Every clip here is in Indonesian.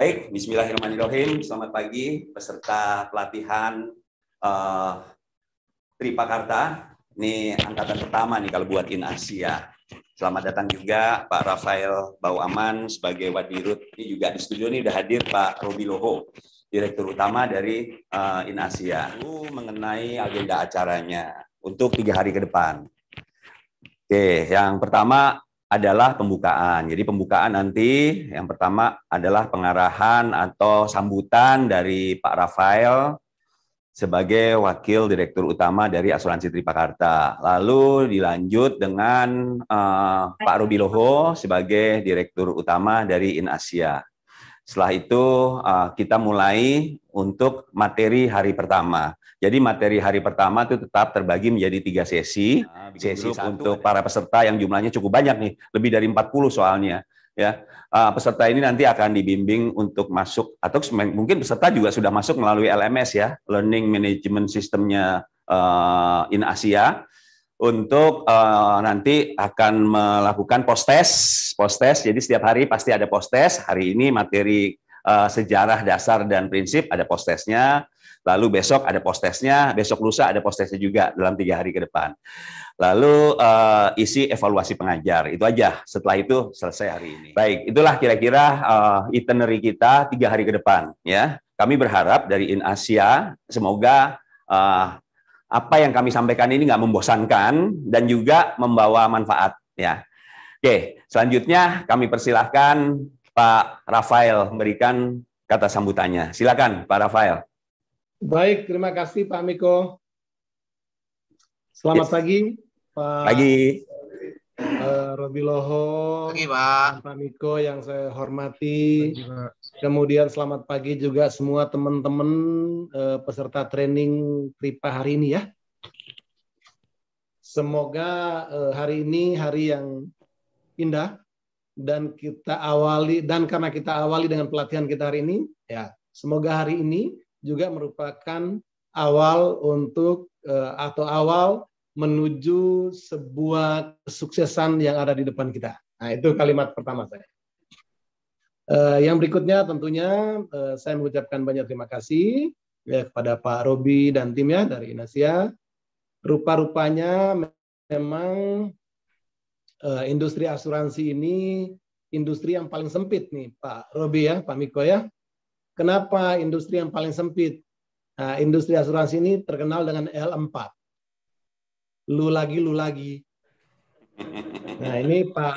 Baik, Bismillahirrahmanirrahim. Selamat pagi peserta pelatihan Tripakarta. Ini angkatan pertama nih kalau buat In Asia. Selamat datang juga Pak Rafael Bauaman sebagai Wadirut. Ini juga di studio ini sudah hadir Pak Robi Loho, Direktur Utama dari In Asia. Mengenai agenda acaranya untuk 3 hari ke depan. Oke, yang pertama adalah pembukaan. Jadi pembukaan nanti yang pertama adalah pengarahan atau sambutan dari Pak Rafael sebagai Wakil Direktur Utama dari Asuransi Tripakarta. Lalu dilanjut dengan Pak Robi Loho sebagai Direktur Utama dari In Asia. Setelah itu kita mulai untuk materi hari pertama. Jadi materi hari pertama itu tetap terbagi menjadi 3 sesi. Sesi untuk para peserta yang jumlahnya cukup banyak nih, lebih dari 40 soalnya. Ya, peserta ini nanti akan dibimbing untuk masuk, atau mungkin peserta juga sudah masuk melalui LMS ya, Learning Management System-nya In Asia. Untuk nanti akan melakukan post-test. Jadi setiap hari pasti ada post-test. Hari ini materi sejarah dasar dan prinsip ada post-testnya. Lalu besok ada post-testnya, besok lusa ada post-testnya juga dalam 3 hari ke depan. Lalu isi evaluasi pengajar, itu aja. Setelah itu selesai hari ini. Baik, itulah kira-kira itinerary kita 3 hari ke depan. Ya, kami berharap dari In Asia semoga apa yang kami sampaikan ini nggak membosankan dan juga membawa manfaat. Ya, oke. Selanjutnya kami persilahkan Pak Rafael memberikan kata sambutannya. Silakan, Pak Rafael. Baik, terima kasih Pak Miko. Selamat pagi, Pak Robi Loho, Pak Miko yang saya hormati. Kemudian selamat pagi juga semua teman-teman peserta training Tripa hari ini ya. Semoga hari ini hari yang indah dan karena kita awali dengan pelatihan kita hari ini, ya semoga hari ini juga merupakan awal untuk atau awal menuju sebuah kesuksesan yang ada di depan kita. Nah, itu kalimat pertama saya. Yang berikutnya tentunya saya mengucapkan banyak terima kasih ya, kepada Pak Robi dan timnya dari In Asia. Rupa-rupanya memang industri asuransi ini industri yang paling sempit nih Pak Robi ya, Pak Miko ya. Kenapa industri yang paling sempit? Nah, industri asuransi ini terkenal dengan L4. Lu lagi. Nah, ini Pak,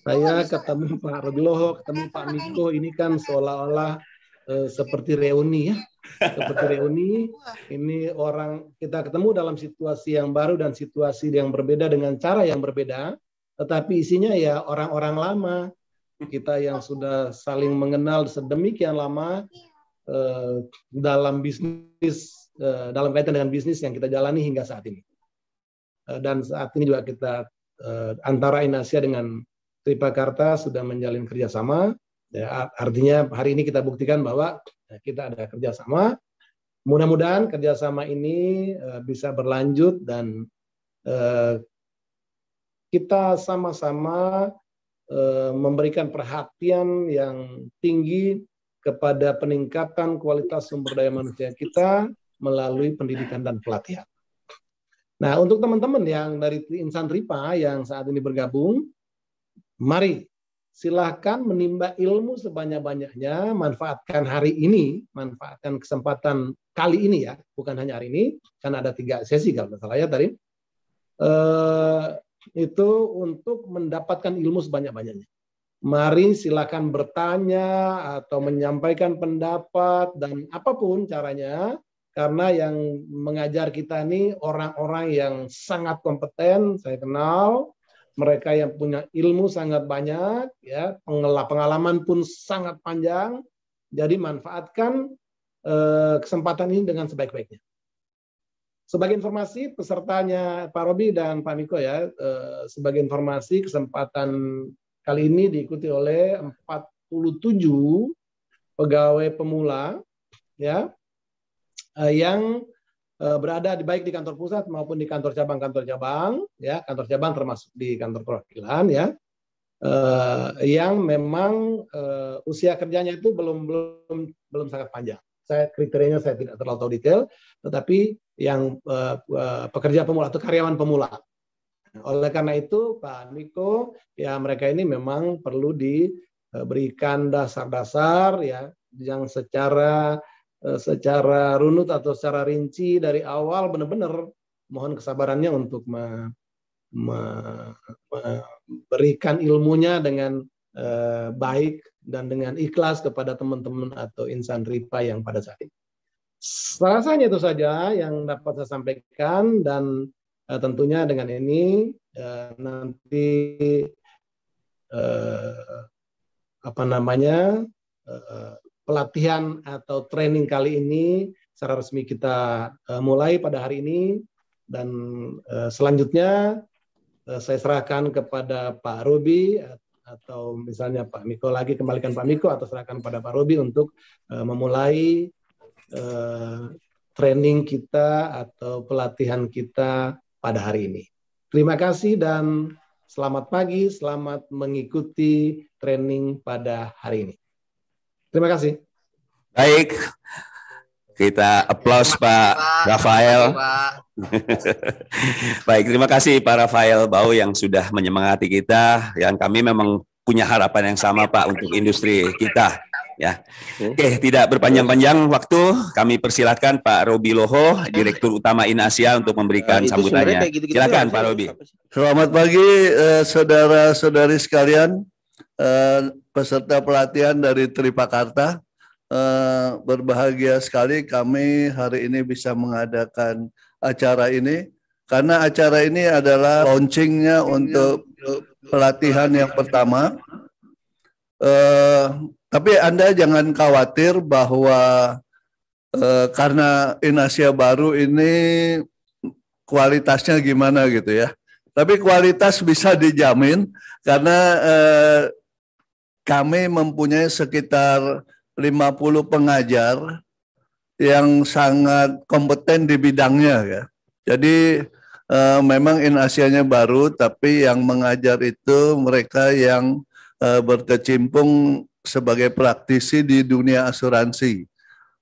saya ketemu Pak Robi Loho, ketemu Pak Miko, ini kan seolah-olah seperti reuni ya. Seperti reuni, ini orang kita ketemu dalam situasi yang baru dan situasi yang berbeda dengan cara yang berbeda, tetapi isinya ya orang-orang lama. Kita yang sudah saling mengenal sedemikian lama dalam bisnis, dalam kaitan dengan bisnis yang kita jalani hingga saat ini. Dan saat ini juga kita antara In Asia dengan Tripakarta sudah menjalin kerjasama. Ya, artinya hari ini kita buktikan bahwa kita ada kerjasama. Mudah-mudahan kerjasama ini bisa berlanjut dan kita sama-sama memberikan perhatian yang tinggi kepada peningkatan kualitas sumber daya manusia kita melalui pendidikan dan pelatihan. Nah, untuk teman-teman yang dari Insan Tripa yang saat ini bergabung, mari silahkan menimba ilmu sebanyak-banyaknya, manfaatkan hari ini, manfaatkan kesempatan kali ini ya, bukan hanya hari ini, kan ada 3 sesi kalau tidak salah ya tadi. Itu untuk mendapatkan ilmu sebanyak-banyaknya. Mari silakan bertanya atau menyampaikan pendapat dan apapun caranya, karena yang mengajar kita ini orang-orang yang sangat kompeten, saya kenal, mereka yang punya ilmu sangat banyak, ya, pengalaman pun sangat panjang. Jadi manfaatkan kesempatan ini dengan sebaik-baiknya. Sebagai informasi, pesertanya Pak Robi dan Pak Miko ya, sebagai informasi kesempatan kali ini diikuti oleh 47 pegawai pemula ya, yang berada baik di kantor pusat maupun di kantor cabang ya, kantor cabang termasuk di kantor perwakilan ya. yang memang usia kerjanya itu belum sangat panjang. Kriterianya saya tidak terlalu tahu detail, tetapi yang pekerja pemula atau karyawan pemula. Oleh karena itu, Pak Miko, ya mereka ini memang perlu diberikan dasar-dasar ya yang secara runut atau secara rinci dari awal, benar-benar mohon kesabarannya untuk memberikan ilmunya dengan baik dan dengan ikhlas kepada teman-teman atau insan RIPA yang pada saat ini. Rasanya itu saja yang dapat saya sampaikan, dan tentunya dengan ini nanti pelatihan atau training kali ini secara resmi kita mulai pada hari ini, dan selanjutnya saya serahkan kepada Pak Robi, atau misalnya Pak Miko lagi, kembalikan Pak Miko atau serahkan pada Pak Robi untuk memulai training kita atau pelatihan kita pada hari ini. Terima kasih dan selamat pagi, selamat mengikuti training pada hari ini. Terima kasih. Baik, kita aplaus Pak Rafael. Baik, terima kasih Pak Rafael Bau yang sudah menyemangati kita. Yang kami memang punya harapan yang sama Pak untuk industri kita. Ya, oke, tidak berpanjang-panjang waktu, kami persilakan Pak Robi Loho, Direktur Utama InAsia untuk memberikan sambutannya. Silakan Pak Robi. Selamat pagi saudara-saudari sekalian, peserta pelatihan dari Tripakarta. Berbahagia sekali kami hari ini bisa mengadakan acara ini, karena acara ini adalah launchingnya untuk pelatihan yang pertama. Tapi Anda jangan khawatir bahwa karena InAsia baru ini kualitasnya gimana gitu ya. Tapi kualitas bisa dijamin karena kami mempunyai sekitar 50 pengajar yang sangat kompeten di bidangnya ya. Jadi memang InAsianya baru, tapi yang mengajar itu mereka yang berkecimpung sebagai praktisi di dunia asuransi,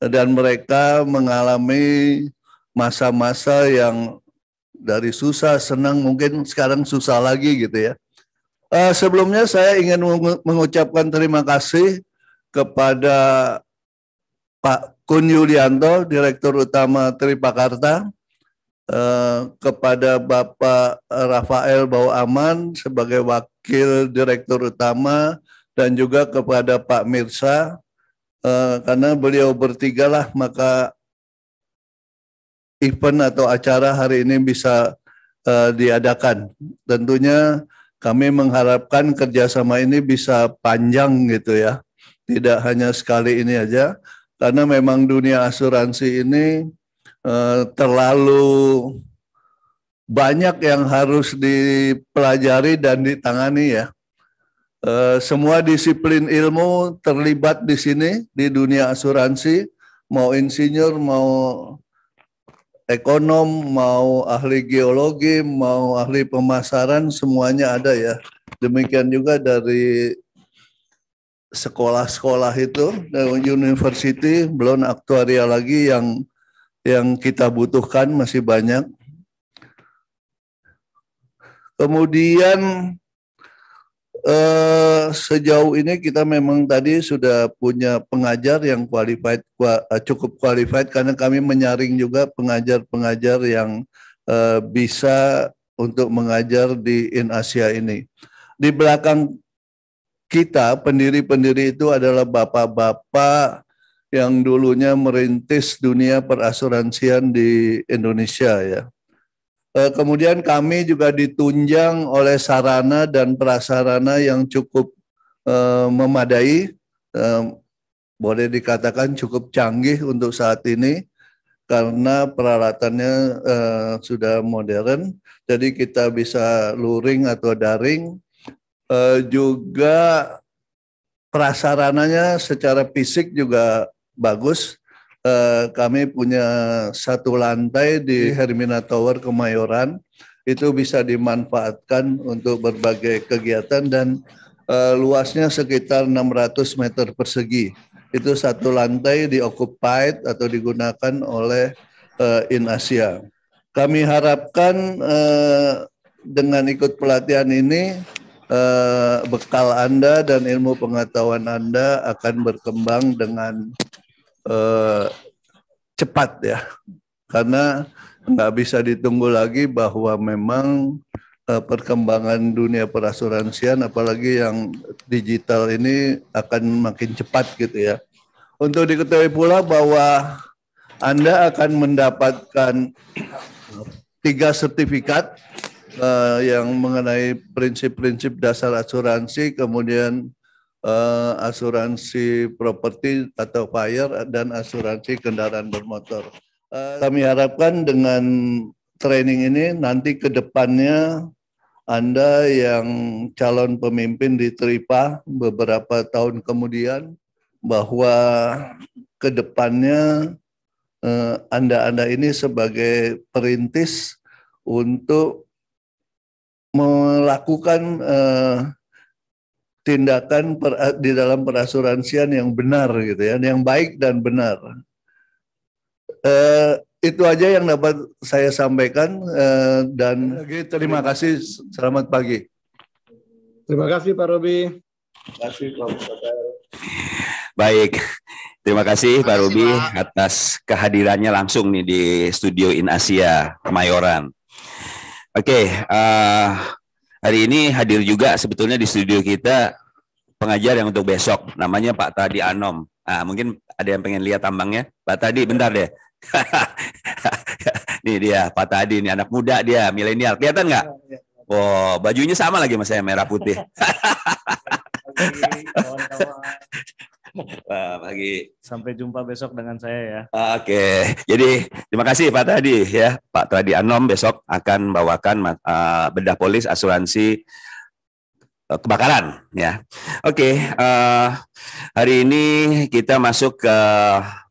dan mereka mengalami masa-masa yang dari susah, senang, mungkin sekarang susah lagi gitu ya. Sebelumnya saya ingin mengucapkan terima kasih kepada Pak Kun Yulianto, Direktur Utama Tripakarta, kepada Bapak Rafael Bau Aman sebagai Wakil Direktur Utama, dan juga kepada Pak Mirsa, karena beliau bertiga lah maka event atau acara hari ini bisa diadakan. Tentunya kami mengharapkan kerjasama ini bisa panjang gitu ya, tidak hanya sekali ini aja, karena memang dunia asuransi ini terlalu banyak yang harus dipelajari dan ditangani ya. Semua disiplin ilmu terlibat di sini di dunia asuransi, mau insinyur, mau ekonom, mau ahli geologi, mau ahli pemasaran, semuanya ada ya. Demikian juga dari sekolah-sekolah itu, dari university, belum aktuaria lagi yang kita butuhkan masih banyak. Kemudian sejauh ini kita memang tadi sudah punya pengajar yang cukup qualified, karena kami menyaring juga pengajar-pengajar yang bisa untuk mengajar di InAsia ini. Di belakang kita, pendiri-pendiri itu adalah bapak-bapak yang dulunya merintis dunia perasuransian di Indonesia ya. Kemudian kami juga ditunjang oleh sarana dan prasarana yang cukup memadai, boleh dikatakan cukup canggih untuk saat ini, karena peralatannya sudah modern, jadi kita bisa luring atau daring. Juga prasarananya secara fisik juga bagus. Kami punya satu lantai di Hermina Tower Kemayoran, itu bisa dimanfaatkan untuk berbagai kegiatan, dan luasnya sekitar 600 meter persegi. Itu satu lantai di-occupied atau digunakan oleh InAsia. Kami harapkan dengan ikut pelatihan ini bekal Anda dan ilmu pengetahuan Anda akan berkembang dengan cepat ya, karena nggak bisa ditunggu lagi bahwa memang perkembangan dunia perasuransian apalagi yang digital ini akan makin cepat gitu ya. Untuk diketahui pula bahwa Anda akan mendapatkan 3 sertifikat yang mengenai prinsip-prinsip dasar asuransi, kemudian asuransi properti atau fire, dan asuransi kendaraan bermotor. Kami harapkan dengan training ini nanti ke depannya Anda yang calon pemimpin di Tripa beberapa tahun kemudian, bahwa ke depannya Anda ini sebagai perintis untuk melakukan tindakan di dalam perasuransian yang benar gitu ya, yang baik dan benar. Itu aja yang dapat saya sampaikan dan terima kasih. Selamat pagi. Terima kasih Pak Robi. Terima kasih Pak Mustafa. Baik, terima kasih Pak Robi atas kehadirannya langsung nih di studio InAsia Kemayoran. Oke, hari ini hadir juga sebetulnya di studio kita pengajar yang untuk besok, namanya Pak Tadi Anom. Nah, mungkin ada yang pengen lihat tambangnya. Pak Tadi, bentar deh. Nih dia, Pak Tadi, ini anak muda dia, milenial. Kelihatan nggak? Oh, bajunya sama lagi sama saya, merah putih. Pagi. Sampai jumpa besok dengan saya ya. Oke, jadi terima kasih Pak Tadi ya. Pak Tadi Anom besok akan bawakan bedah polis asuransi kebakaran ya. Oke, hari ini kita masuk ke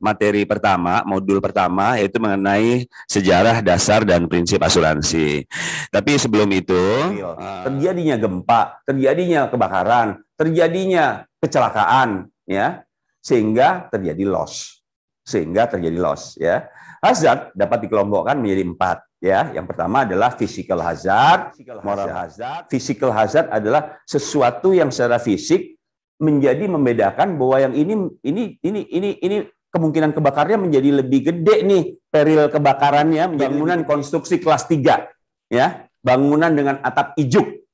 materi pertama, modul pertama, yaitu mengenai sejarah dasar dan prinsip asuransi. Tapi sebelum itu, terjadinya gempa, terjadinya kebakaran, terjadinya kecelakaan ya, sehingga terjadi loss. Ya. Hazard dapat dikelompokkan menjadi 4 ya. Yang pertama adalah physical hazard, moral hazard. Physical hazard adalah sesuatu yang secara fisik menjadi membedakan bahwa yang ini kemungkinan kebakarnya menjadi lebih gede nih, peril kebakarannya. Bangunan konstruksi kelas 3 ya, bangunan dengan atap ijuk.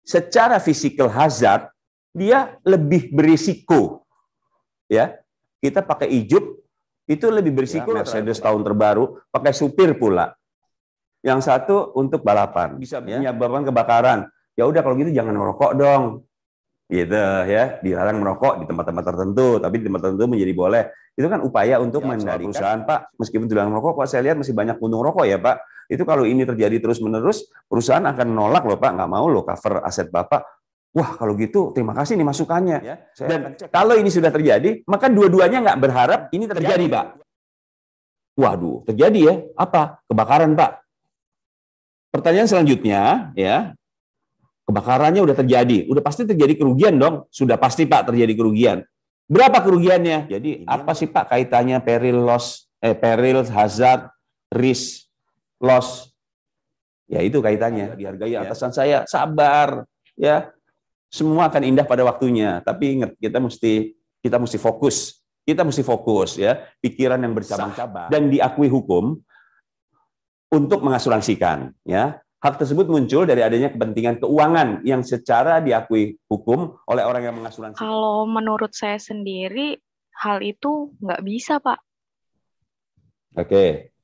Secara physical hazard dia lebih berisiko. Ya. Kita pakai ijuk itu lebih berisiko, ya, Mercedes tahun terbaru, pakai supir pula. Yang satu untuk balapan, bisa menyebabkan kebakaran. Ya udah kalau gitu jangan merokok dong. Gitu ya, dilarang merokok di tempat-tempat tertentu, tapi di tempat tertentu menjadi boleh. Itu kan upaya untuk mengendalikan perusahaan, Pak. Meskipun dilarang merokok, Pak, saya lihat masih banyak puntung rokok ya, Pak. Itu kalau ini terjadi terus-menerus, perusahaan akan nolak loh, Pak, nggak mau loh cover aset Bapak. Wah, kalau gitu terima kasih nih masukannya. Ya, dan kalau ini sudah terjadi, maka dua-duanya nggak berharap ini terjadi, Pak. Waduh, terjadi ya? Apa? Kebakaran, Pak. Pertanyaan selanjutnya, ya, kebakarannya udah terjadi, udah pasti terjadi kerugian dong. Sudah pasti, Pak, terjadi kerugian. Berapa kerugiannya? Jadi apa sih, Pak, kaitannya peril loss, peril hazard, risk, loss? Ya itu kaitannya. Dihargai atasan saya, sabar, ya. Semua akan indah pada waktunya, tapi ingat kita mesti fokus. Kita mesti fokus ya, pikiran yang bercabang-cabang dan diakui hukum untuk mengasuransikan ya. Hak tersebut muncul dari adanya kepentingan keuangan yang secara diakui hukum oleh orang yang mengasuransikan. Kalau menurut saya sendiri hal itu nggak bisa, Pak. Oke.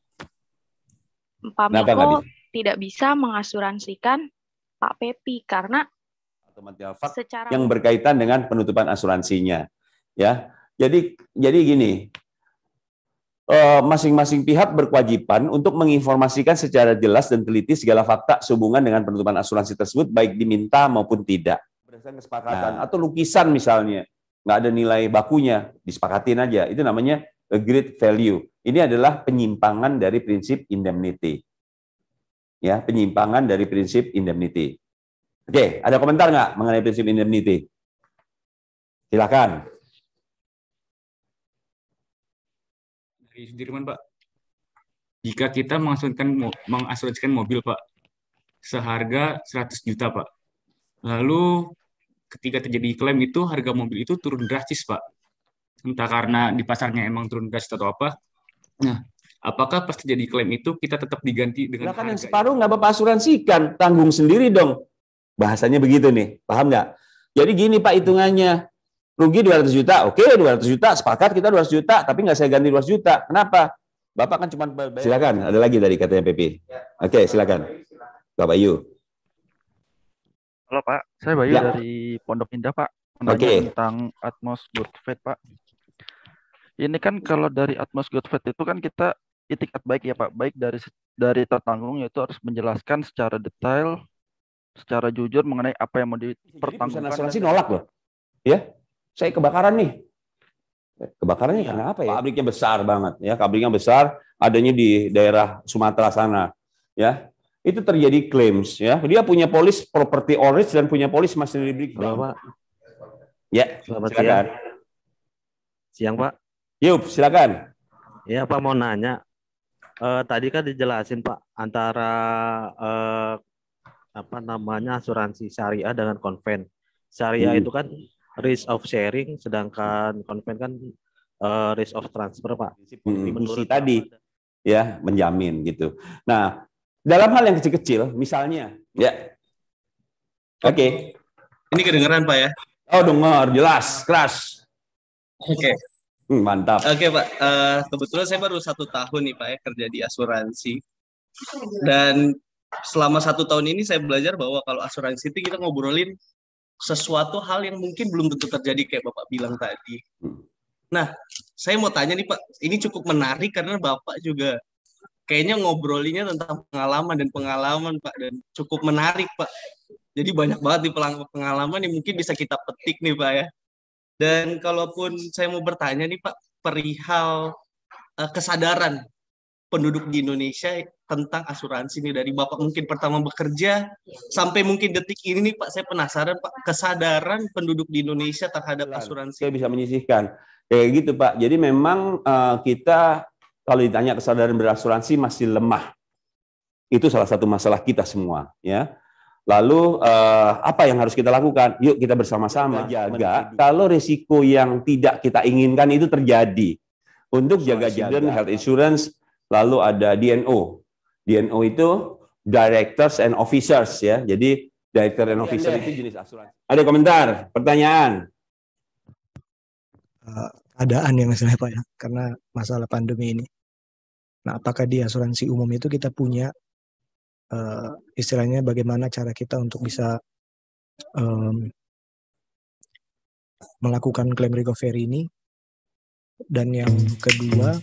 Pak Miko tidak bisa mengasuransikan Pak Pepi karena secara yang berkaitan dengan penutupan asuransinya, ya. Jadi gini, masing-masing pihak berkewajiban untuk menginformasikan secara jelas dan teliti segala fakta sehubungan dengan penutupan asuransi tersebut, baik diminta maupun tidak. Berdasarkan kesepakatan atau lukisan misalnya, nggak ada nilai bakunya, disepakatin aja. Itu namanya agreed value. Ini adalah penyimpangan dari prinsip indemnity. Ya, penyimpangan dari prinsip indemnity. Oke, ada komentar nggak mengenai prinsip indemnity? Silakan. Dari Sudirman, Pak. Jika kita mengasuransikan mobil, Pak, seharga 100 juta, Pak. Lalu ketika terjadi klaim itu, harga mobil itu turun drastis, Pak. Entah karena di pasarnya emang turun drastis atau apa. Nah, apakah pas terjadi klaim itu kita tetap diganti dengan Silakan yang harga separuh nggak Bapak asuransikan, tanggung sendiri dong. Bahasanya begitu nih, paham nggak? Jadi gini Pak hitungannya. Rugi 200 juta, oke 200 juta, sepakat kita 200 juta, tapi nggak saya ganti 200 juta. Kenapa? Bapak kan cuma bayar. Silakan, ada lagi dari katanya PP. Oke, silakan. Bapak Yu. Halo Pak, saya Bayu Ya. dari Pondok Indah Pak. Menanya Oke. tentang Atmos Good Faith Pak. Ini kan kalau dari Atmos Good Faith itu kan kita itikat baik ya Pak, baik dari tertanggung, yaitu harus menjelaskan secara detail, secara jujur mengenai apa yang mau Jadi perusahaan dipertanggungan. asuransi nolak loh. Ya, saya kebakaran nih. Kebakarannya karena apa ya? Pabriknya besar banget ya, pabriknya besar, adanya di daerah Sumatera sana. Ya, itu terjadi claims ya. Dia punya polis property owners dan punya polis masih diberi. Halo Pak, Ya, selamat silakan. siang. Siang Pak. Yup, silakan. Ya Pak mau nanya. Tadi kan dijelasin Pak antara asuransi syariah dengan konven. Syariah itu kan risk of sharing, sedangkan konven kan risk of transfer Pak. Menurut tadi ya menjamin gitu. Nah, dalam hal yang kecil-kecil, misalnya, ya, oke. Ini kedengeran Pak ya? Oh dengar, jelas, keras. Oke. Mantap. Oke Pak, kebetulan saya baru 1 tahun nih Pak ya kerja di asuransi. Dan selama 1 tahun ini saya belajar bahwa kalau asuransi itu kita ngobrolin sesuatu hal yang mungkin belum tentu terjadi kayak Bapak bilang tadi. Nah, saya mau tanya nih Pak, ini cukup menarik karena Bapak juga kayaknya ngobrolinya tentang pengalaman Pak, dan cukup menarik Pak. Jadi banyak banget nih pengalaman yang mungkin bisa kita petik nih Pak ya. Dan kalaupun saya mau bertanya nih Pak, perihal kesadaran penduduk di Indonesia tentang asuransi nih, dari Bapak mungkin pertama bekerja sampai mungkin detik ini nih Pak, saya penasaran Pak, kesadaran penduduk di Indonesia terhadap asuransi. Saya bisa menyisihkan kayak gitu Pak. Jadi memang kita kalau ditanya kesadaran berasuransi masih lemah. Itu salah satu masalah kita semua ya. Lalu apa yang harus kita lakukan? Yuk kita bersama-sama jaga kalau risiko yang tidak kita inginkan itu terjadi. Untuk jaga health insurance, lalu ada DNO. DNO itu Directors and Officers ya. Jadi Director and Officer itu jenis asuransi. Ada komentar, pertanyaan? Keadaan yang misalnya Pak ya, karena masalah pandemi ini. Nah, apakah di asuransi umum itu kita punya istilahnya bagaimana cara kita untuk bisa melakukan klaim recovery ini? Dan yang kedua,